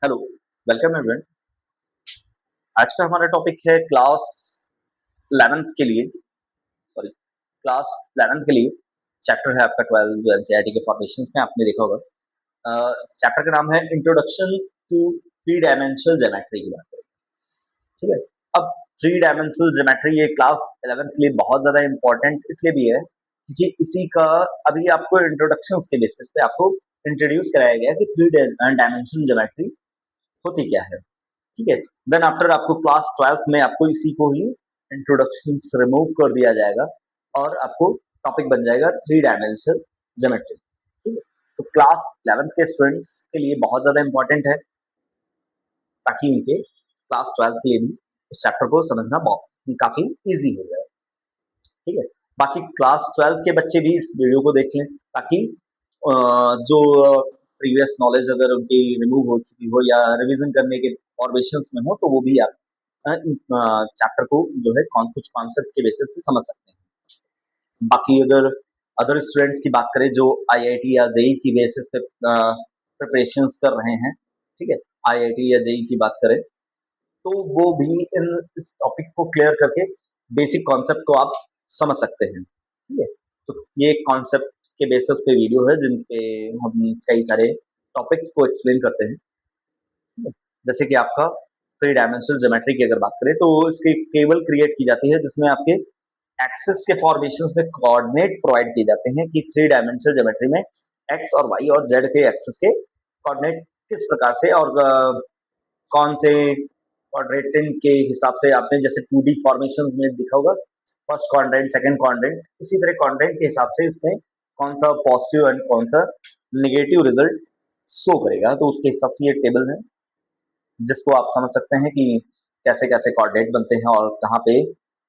Hello, welcome everyone. आज का हमारा टॉपिक है क्लास 11th के लिए, सॉरी, क्लास 11th के लिए चैप्टर है आपका 12 जो एनसीईआरटी के फॉर्मेशंस में आपने देखा होगा। चैप्टर का नाम है introduction to three dimensional geometry की बात करें। ठीक है। अब थ्री डायमेंशनल ज्योमेट्री ये क्लास 11th के लिए बहुत ज्यादा इंपॉर्टेंट इसलिए भी है क्योंकि इसी का अभी आपको इंट्रोडक्शन के बेसिस पे आपको इंट्रोड्यूस कराया गया कि थ्री डायमेंशनल ज्योमेट्री होती क्या है। ठीक है। देन आफ्टर आपको क्लास 12th में आपको इसी को ही इंट्रोडक्शन रिमूव कर दिया जाएगा और आपको टॉपिक बन जाएगा थ्री डायमेंशनल ज्योमेट्री। ठीक है। तो क्लास 11th के स्टूडेंट्स के लिए बहुत ज्यादा इंपॉर्टेंट है ताकि उनके क्लास 12th के लिए भी इस चैप्टर को समझना बहुत काफी इजी हो जाए। ठीक है। बाकी क्लास 12th के बच्चे भी इस वीडियो को देख लें ताकि जो प्रीवियस नॉलेज अगर उनकी रिमूव हो चुकी हो या रिवीजन करने के फॉर्मेशंस में हो तो वो भी आप चैप्टर को जो है कुछ कॉन्सेप्ट के बेसिस पे समझ सकते हैं। बाकी अगर अदर स्टूडेंट्स की बात करें जो आईआईटी या जेई की बेसिस पे प्रिपरेशंस कर रहे हैं, ठीक है, आईआईटी या जेई की बात करें तो वो भी इन इस टॉपिक को क्लियर करके बेसिक कॉन्सेप्ट को आप समझ सकते हैं। ठीक है। तो ये कॉन्सेप्ट के बेसिस पे वीडियो है जिन पे हम कई सारे टॉपिक्स को एक्सप्लेन करते हैं। ठीक है। जैसे कि आपका थ्री डायमेंशनल ज्योमेट्री की अगर बात करें तो इसकी टेबल क्रिएट की जाती है जिसमें आपके एक्सिस के फॉर्मेशंस में कोऑर्डिनेट प्रोवाइड किए जाते हैं कि थ्री डायमेंशनल ज्योमेट्री में एक्स और वाई और जेड के एक्सिस के कोऑर्डिनेट किस प्रकार से और कौन से क्वाड्रेटिंग के हिसाब से आपने जैसे 2D फॉर्मेशंस में दिखा होगा, फर्स्ट क्वाड्रेंट सेकंड क्वाड्रेंट, उसी तरह क्वाड्रेंट के हिसाब से इसमें कौन सा पॉजिटिव एंड कौन सा नेगेटिव रिजल्ट शो करेगा। तो उसके हिसाब से ये टेबल है जिसको आप समझ सकते हैं कि कैसे कैसे कोऑर्डिनेट बनते हैं और कहाँ पे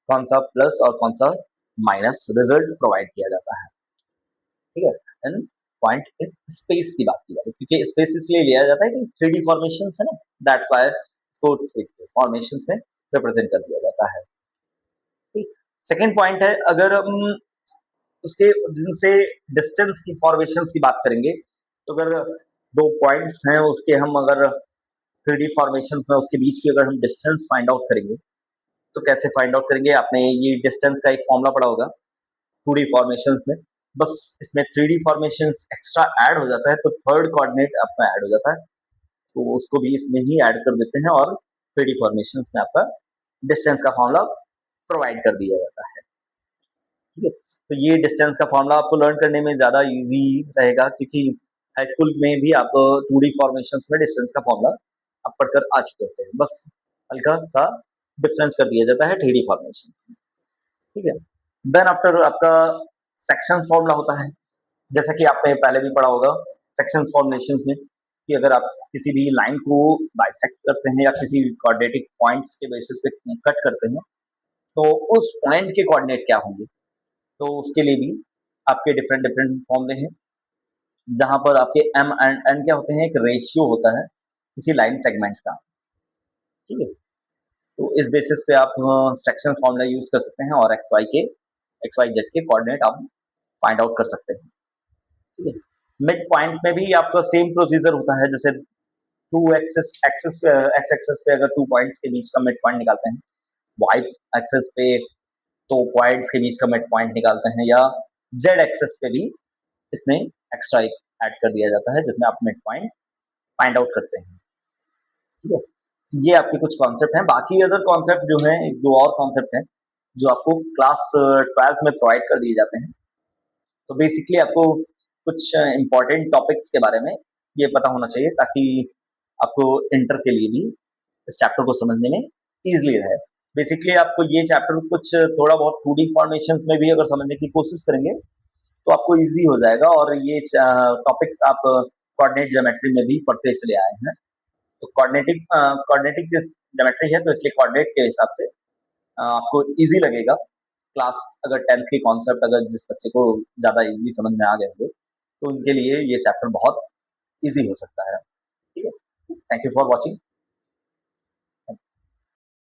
कौन सा प्लस और कौन सा माइनस रिजल्ट प्रोवाइड किया जाता है। ठीक है। एंड पॉइंट इन स्पेस की बात की जाती है क्योंकि स्पेस इसलिए लिया जाता है कि 3D फॉर्मेशंस है ना, दैट्स व्हाई इसको फॉर्मेशंस में रिप्रेजेंट कर दिया जाता है। ठीक। सेकंड पॉइंट है अगर हम उसके जिनसे डिस्टेंस की फॉर्मेशंस की बात करेंगे तो अगर दो पॉइंट्स हैं उसके हम अगर 3D फॉर्मेशंस में उसके बीच की अगर हम डिस्टेंस फाइंड आउट करेंगे तो कैसे फाइंड आउट करेंगे। आपने ये डिस्टेंस का एक फॉर्मूला पढ़ा होगा 2D फॉर्मेशंस में, बस इसमें 3D फॉर्मेशंस एक्स्ट्रा ऐड हो जाता है तो थर्ड कोऑर्डिनेट आपका ऐड हो जाता है तो उसको भी इसमें ही ऐड कर देते हैं और 3D फॉर्मेशंस में आपका डिस्टेंस का फॉर्मूला प्रोवाइड कर दिया जाता है। ठीक है। तो ये डिस्टेंस का फॉर्मूला आपको लर्न करने में ज्यादा इजी रहेगा क्योंकि हाई स्कूल में भी आप 2D फॉर्मेशंस में डिस्टेंस का फॉर्मूला आप पढ़कर आ चुके होते हैं, बस हल्का सा डिफरेंस कर दिया जाता है 3D फॉर्मेशन। ठीक है। देन आफ्टर आपका सेक्शंस फॉर्मूला होता है जैसा कि आपने पहले भी पढ़ा होगा सेक्शंस फॉर्मेशंस में कि अगर आप किसी भी लाइन को बाइसेक्ट करते हैं या किसी क्वाड्रेटिक पॉइंट्स के बेसिस पे कट करते हैं तो उस पॉइंट के कोऑर्डिनेट क्या होंगे। तो उसके लिए भी आपके डिफरेंट डिफरेंट फॉर्मूले हैं जहां पर आपके एम एंड एन क्या होते हैं, एक रेशियो होता है किसी लाइन सेगमेंट का। ठीक है। तो इस बेसिस पे आप सेक्शन फॉर्मूला यूज कर सकते हैं और एक्स वाई जेड के कोऑर्डिनेट आप फाइंड आउट कर सकते हैं। ठीक है। मिड पॉइंट में भी आपका सेम प्रोसीजर होता है जैसे टू एक्सेस एक्सेस पे एक्स एक्सेस पे अगर टू पॉइंट्स के बीच का मिड पॉइंट निकालते हैं, वाई एक्सेस पे तो पॉइंट्स के बीच का मिड पॉइंट निकालते हैं या जेड एक्सेस पे भी इसमें एक्स्ट्रा एक ऐड कर दिया जाता है जिसमें आप मिड पॉइंट फाइंड आउट करते हैं। ठीक है। ये आपके कुछ कॉन्सेप्ट हैं। बाकी अदर कॉन्सेप्ट जो है एक दो और कॉन्सेप्ट हैं जो आपको क्लास 12th में प्रोवाइड कर दिए जाते हैं। तो बेसिकली आपको कुछ इंपॉर्टेंट टॉपिक्स के बारे में ये पता होना चाहिए ताकि आपको इंटर के लिए भी इस चैप्टर को समझने में इजीली रहे। बेसिकली आपको ये चैप्टर कुछ थोड़ा बहुत 2D फॉर्मेशंस में भी अगर समझने की कोशिश करेंगे तो आपको इजी हो जाएगा और ये टॉपिक्स आप कोऑर्डिनेट ज्योमेट्री में भी पढ़ते चले आए हैं। तो कोऑर्डिनेटिक ज्योमेट्री है तो इसलिए कोऑर्डिनेट के हिसाब से आपको इजी लगेगा। क्लास अगर 10th के कॉन्सेप्ट अगर जिस बच्चे को ज्यादा इजी समझ में आ गए होंगे तो उनके लिए ये चैप्टर बहुत इजी हो सकता है। ठीक है। Thank you for watching.